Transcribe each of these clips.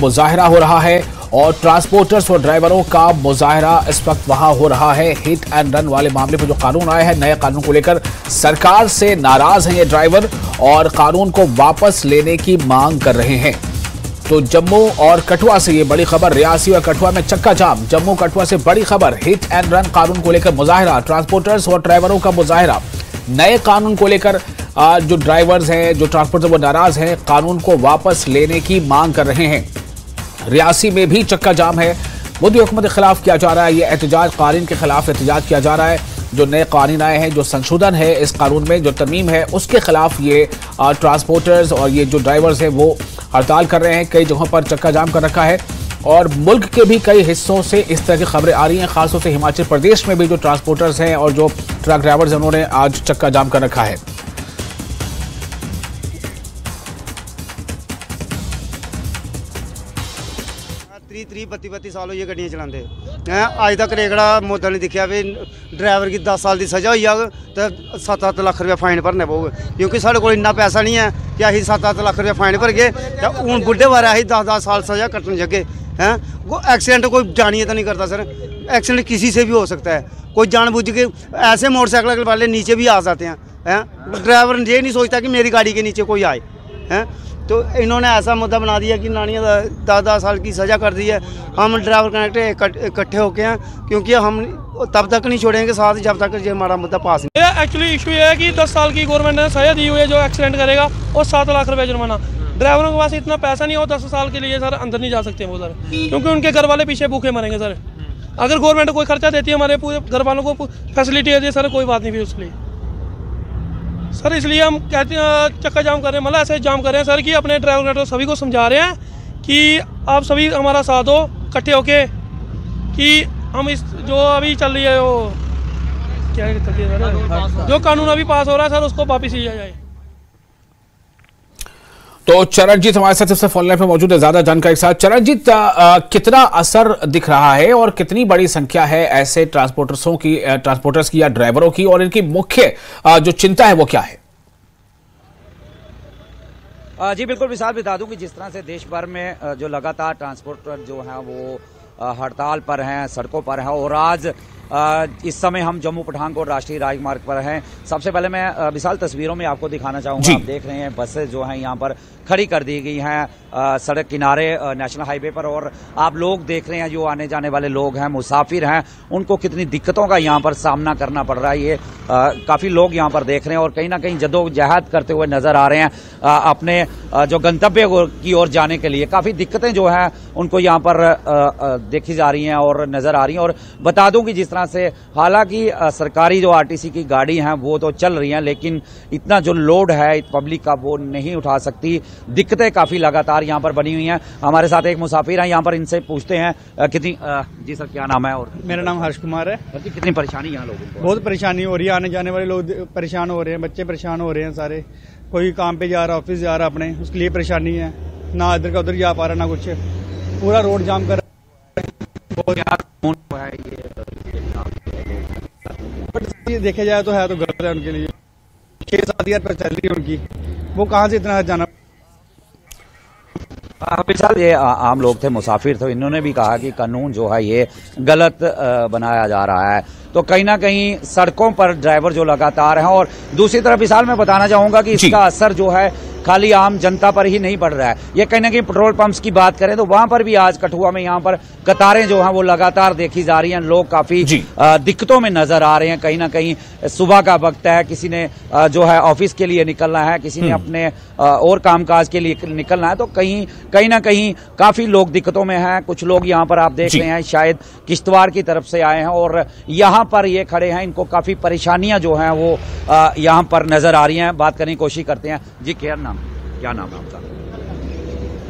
मुजाहरा हो रहा है और ट्रांसपोर्टर्स और ड्राइवरों का मुजाहरा इस वक्त वहां हो रहा है। हिट एंड रन वाले मामले पर जो कानून आया है, नए कानून को लेकर सरकार से नाराज हैं ये ड्राइवर और कानून को वापस लेने की मांग कर रहे हैं। तो जम्मू और कठुआ से ये बड़ी खबर, रियासी और कठुआ में चक्का जाम। जम्मू कठुआ से बड़ी खबर, हिट एंड रन कानून को लेकर मुजाहरा, ट्रांसपोर्टर्स और ड्राइवरों का मुजाहरा। नए कानून को लेकर जो ड्राइवर्स हैं, जो ट्रांसपोर्टर, वो नाराज हैं, कानून को वापस लेने की मांग कर रहे हैं। रियासी में भी चक्का जाम है। मोदी हुकूमत के खिलाफ किया जा रहा है ये एहतजाज, कानून के खिलाफ एहतजाज किया जा रहा है। जो नए कानून आए हैं, जो संशोधन है इस कानून में, जो तरमीम है, उसके खिलाफ ये ट्रांसपोर्टर्स और ये जो ड्राइवर्स हैं वो हड़ताल कर रहे हैं। कई जगहों पर चक्का जाम कर रखा है और मुल्क के भी कई हिस्सों से इस तरह की खबरें आ रही हैं। खासतौर से हिमाचल प्रदेश में भी जो ट्रांसपोर्टर्स हैं और जो ट्रक ड्राइवर्स हैं, उन्होंने आज चक्का जाम कर रखा है। त्री 32 साल हो गड्डियां चलाते हैं, अज तक रेगड़ा मुद्दा नहीं दिखा भी ड्राइवर की 10 साल की सज़ा हो जाग तो 7-7 लाख रुपया फाइन भरना पऊगा, क्योंकि साढ़े को इन्ना पैसा नहीं है कि अं 7-7 लाख रुपया फाइन भर गए तो हूँ बुढ़े बारे अं 10-10 साल सज़ा कट्टन जगे हैं। वो एक्सीडेंट कोई जानिए तो नहीं करता सर, एक्सीडेंट किसी से भी हो सकता है। कोई जानबूझ के ऐसे मोटरसाइकिल वाले नीचे भी आ जाते हैं। ड्राइवर ये नहीं सोचता कि मेरी गाड़ी के नीचे कोई आए हैं। तो इन्होंने ऐसा मुद्दा बना दिया कि नानिया 10-10 साल की सज़ा कर दी है। हम ड्राइवर कनेक्टर इकट्ठे होके हैं, क्योंकि हम तब तक नहीं छोड़ेंगे साथ जब तक ये हमारा मुद्दा पास नहीं। एक्चुअली इशू ये है कि 10 साल की गवर्नमेंट ने सज़ा दी हुई है जो एक्सीडेंट करेगा, और 7 लाख रुपये जुर्माना। ड्राइवरों के पास इतना पैसा नहीं हो 10 साल के लिए सर अंदर नहीं जा सकते वो सर, क्योंकि उनके घर वाले पीछे भूखे मरेंगे सर। अगर गवर्नमेंट कोई खर्चा देती है, हमारे पूरे घर वालों को फैसिलिटी देती है सर, कोई बात नहीं फिर उसके लिए सर। इसलिए हम कहते हैं चक्का जाम कर रहे हैं, मतलब ऐसे जाम कर रहे हैं सर कि अपने ड्राइवर को सभी को समझा रहे हैं कि आप सभी हमारा साथ हो, इकट्ठे होके कि हम इस जो अभी चल रही है वो क्या कहते हैं सर, जो कानून अभी पास हो रहा है सर, उसको वापिस लिया जाए। तो चरणजीत हमारे साथ सबसे फोन लाइन पे मौजूद है ज्यादा जानकारी के साथ। चरणजीत, कितना असर दिख रहा है और कितनी बड़ी संख्या है ऐसे ट्रांसपोर्टर्स की या ड्राइवरों की, और इनकी मुख्य जो चिंता है वो क्या है? जी बिल्कुल विशाल, बता दूं कि जिस तरह से देश भर में जो लगातार ट्रांसपोर्टर जो हैं वो हड़ताल पर हैं, सड़कों पर हैं, और आज इस समय हम जम्मू पठानकोट राष्ट्रीय राजमार्ग पर हैं। सबसे पहले मैं विशाल तस्वीरों में आपको दिखाना चाहूँगा। आप देख रहे हैं बसें जो हैं यहाँ पर खड़ी कर दी गई हैं सड़क किनारे नेशनल हाईवे पर, और आप लोग देख रहे हैं जो आने जाने वाले लोग हैं, मुसाफिर हैं, उनको कितनी दिक्कतों का यहाँ पर सामना करना पड़ रहा है। ये काफ़ी लोग यहाँ पर देख रहे हैं और कहीं ना कहीं जद्दोजहद करते हुए नजर आ रहे हैं अपने जो गंतव्य की ओर जाने के लिए। काफ़ी दिक्कतें जो हैं उनको यहाँ पर देखी जा रही हैं और नजर आ रही हैं। और बता दूं कि जिस तरह से हालांकि सरकारी जो आरटीसी की गाड़ी हैं वो तो चल रही हैं, लेकिन इतना जो लोड है पब्लिक का वो नहीं उठा सकती। दिक्कतें काफ़ी लगातार यहाँ पर बनी हुई हैं। हमारे साथ एक मुसाफिर हैं यहाँ पर, इनसे पूछते हैं कितनी जी सर क्या नाम है? और मेरा नाम हर्ष कुमार है। कितनी परेशानी यहाँ लोगों को? बहुत परेशानी हो रही है, आने जाने वाले लोग परेशान हो रहे हैं, बच्चे परेशान हो रहे हैं सारे। कोई काम पे जा रहा, ऑफिस जा रहा अपने, उसके लिए परेशानी है, ना इधर का उधर जा पा रहा ना कुछ, पूरा रोड जाम कर ये देखा जाए तो है तो गलत है उनके लिए। 6-7 हज़ार पर चल रही है उनकी, वो कहाँ से इतना जाना। विशाल, ये आम लोग थे, मुसाफिर थे, इन्होंने भी कहा कि कानून जो है ये गलत बनाया जा रहा है। तो कहीं ना कहीं सड़कों पर ड्राइवर जो लगातार हैं, और दूसरी तरफ विशाल मैं बताना चाहूंगा कि इसका असर जो है खाली आम जनता पर ही नहीं पड़ रहा है। ये कहीं ना कहीं पेट्रोल पंप्स की बात करें तो वहां पर भी आज कठुआ में यहाँ पर कतारें जो हैं वो लगातार देखी जा रही हैं। लोग काफी दिक्कतों में नजर आ रहे हैं। कहीं ना कहीं सुबह का वक्त है, किसी ने जो है ऑफिस के लिए निकलना है, किसी ने अपने और कामकाज के लिए निकलना है, तो कहीं ना कहीं काफी लोग दिक्कतों में हैं। कुछ लोग यहाँ पर आप देख रहे हैं शायद किश्तवाड़ की तरफ से आए हैं और यहाँ पर ये खड़े हैं। इनको काफी परेशानियां जो हैं वो यहाँ पर नजर आ रही हैं। बात करने की कोशिश करते हैं। जी क्या नाम है आपका?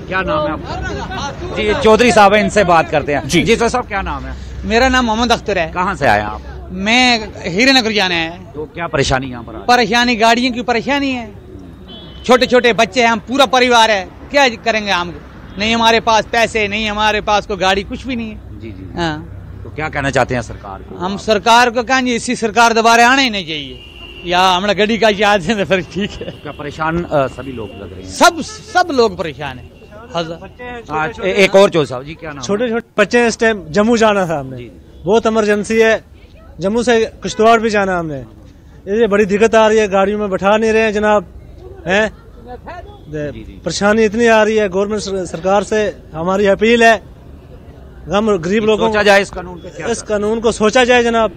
क्या नाम है आपका? जी चौधरी साहब है, इनसे बात करते हैं। जी सर साहब क्या नाम है? मेरा नाम मोहम्मद अख्तर है। कहाँ से आए आप? मैं हीरानगर जाना है। तो क्या परेशानी यहाँ पर? परेशानी गाड़ियों की परेशानी है, छोटे छोटे बच्चे हैं, हम पूरा परिवार है, क्या करेंगे हम? नहीं हमारे पास पैसे, नहीं हमारे पास कोई गाड़ी, कुछ भी नहीं है। जी जी हाँ, तो क्या कहना चाहते हैं सरकार को? हम सरकार को कहेंगे इसी सरकार दोबारा आना ही नहीं चाहिए, या हमारा गड्डी का याद है तो फिर ठीक है। क्या परेशान सभी लोग लग रहे हैं? सब लोग परेशान है। हजार। एक और जो साहब जी क्या नाम? छोटे छोटे बच्चे हैं, इस टाइम जम्मू जाना था हमने, बहुत इमरजेंसी है, जम्मू से किश्तवाड़ भी जाना हमने, ये बड़ी दिक्कत आ रही है, गाड़ियों में बैठा नहीं रहे हैं जनाब, हैं परेशानी इतनी आ रही है। गवर्नमेंट सरकार से हमारी अपील है, हम गरीब लोगों सोचा जाए इस कानून को सोचा जाए जनाब।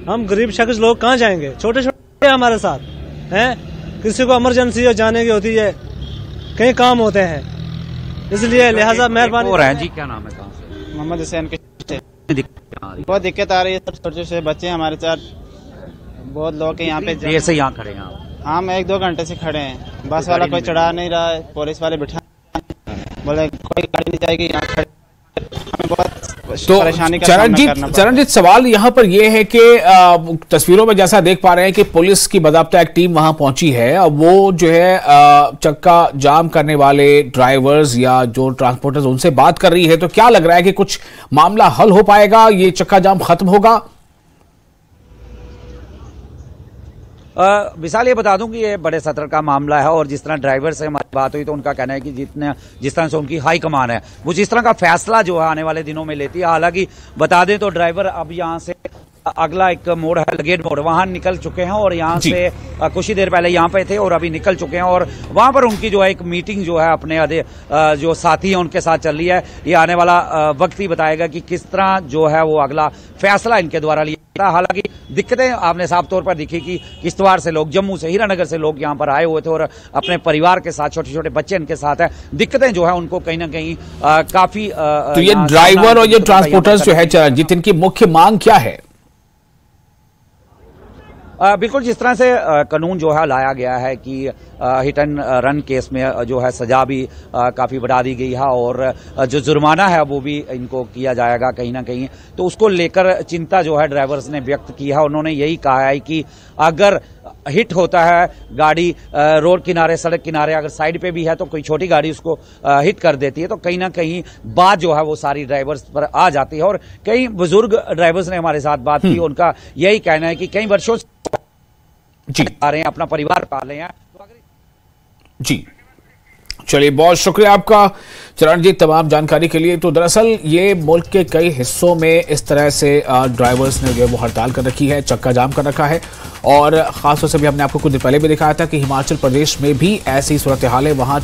हम गरीब शख्स लोग कहाँ जाएंगे, छोटे छोटे हमारे साथ हैं, किसी को इमरजेंसी हो जाने की होती है, कई काम होते हैं, इसलिए लिहाजा मेहरबानी। जी क्या नाम है? कहाँ से? मोहम्मद हुसैन। बहुत दिक्कत आ रही है, छोटे छोटे बच्चे हमारे साथ, बहुत लोग यहाँ पे देर से यहाँ खड़े हैं आप? हम 1-2 घंटे से खड़े हैं, बस वाला कोई चढ़ा नहीं रहा है, पुलिस वाले बिठा बोले कोई गाड़ी नहीं जाएगी, यहाँ खड़े हमें बहुत परेशानी का सामना करना पड़ रहा है। चरणजीत, सवाल यहाँ पर यह है कि तस्वीरों में जैसा देख पा रहे हैं कि पुलिस की बाकायदा एक टीम वहां पहुंची है, अब वो जो है चक्का जाम करने वाले ड्राइवर्स या जो ट्रांसपोर्टर्स उनसे बात कर रही है, तो क्या लग रहा है कि कुछ मामला हल हो पाएगा, ये चक्का जाम खत्म होगा? विशाल ये बता दूं कि ये बड़े सत्र का मामला है और जिस तरह ड्राइवर से हमारी बात हुई तो उनका कहना है कि जिस तरह से उनकी हाई कमान है वो जिस तरह का फैसला जो है आने वाले दिनों में लेती है। हालांकि बता दें तो ड्राइवर अब यहाँ से अगला एक मोड़ है लगेट मोड़, वहां निकल चुके हैं और यहाँ से कुछ ही देर पहले यहाँ पे थे और अभी निकल चुके हैं और वहां पर उनकी जो है एक मीटिंग जो है अपने आधे जो साथी हैं उनके साथ चल रही है। ये आने वाला वक्त ही बताएगा कि किस तरह जो है वो अगला फैसला इनके द्वारा लिया। हालांकि दिक्कतें आपने साफ तौर पर दिखी कि किश्तवाड़ से लोग, जम्मू से, हीरानगर से लोग यहाँ पर आए हुए थे और अपने परिवार के साथ, छोटे छोटे बच्चे इनके साथ है। दिक्कतें जो है उनको कहीं ना कहीं काफी तो ये ड्राइवर और ये ट्रांसपोर्टर्स जो है चरणजीत, इनकी मुख्य मांग क्या है? बिल्कुल जिस तरह से कानून जो है लाया गया है कि हिट एंड रन केस में जो है सजा भी काफी बढ़ा दी गई है और जो जुर्माना है वो भी इनको किया जाएगा कहीं ना कहीं, तो उसको लेकर चिंता जो है ड्राइवर्स ने व्यक्त की है। उन्होंने यही कहा है कि अगर हिट होता है गाड़ी रोड किनारे, सड़क किनारे, अगर साइड पे भी है तो कोई छोटी गाड़ी उसको हिट कर देती है तो कहीं ना कहीं बात जो है वो सारी ड्राइवर्स पर आ जाती है। और कई बुजुर्ग ड्राइवर्स ने हमारे साथ बात की, उनका यही कहना है कि कई वर्षों से आ रहे हैं, अपना परिवार पाले हैं। जी चलिए, बहुत शुक्रिया आपका चरणजीत तमाम जानकारी के लिए। तो दरअसल ये मुल्क के कई हिस्सों में इस तरह से ड्राइवर्स ने जो है वो हड़ताल कर रखी है, चक्का जाम कर रखा है और खासतौर से भी हमने आपको कुछ दिन पहले भी दिखाया था कि हिमाचल प्रदेश में भी ऐसी सूरत हाल है। वहाँ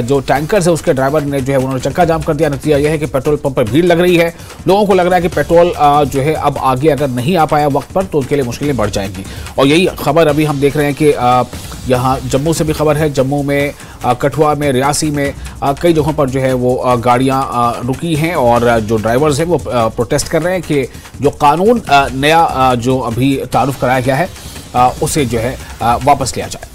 जो टैंकर्स है उसके ड्राइवर ने जो है उन्होंने चक्का जाम कर दिया। नतीजा यह है कि पेट्रोल पंप पर भीड़ लग रही है, लोगों को लग रहा है कि पेट्रोल जो है अब आगे अगर नहीं आ पाया वक्त पर तो उनके लिए मुश्किलें बढ़ जाएंगी। और यही खबर अभी हम देख रहे हैं कि यहाँ जम्मू से भी खबर है, जम्मू में, कठुआ में, रियासी में कई जगहों पर जो है वो गाड़ियां रुकी हैं और जो ड्राइवर्स हैं वो प्रोटेस्ट कर रहे हैं कि जो कानून नया जो अभी तारुफ कराया गया है उसे जो है वापस लिया जाए।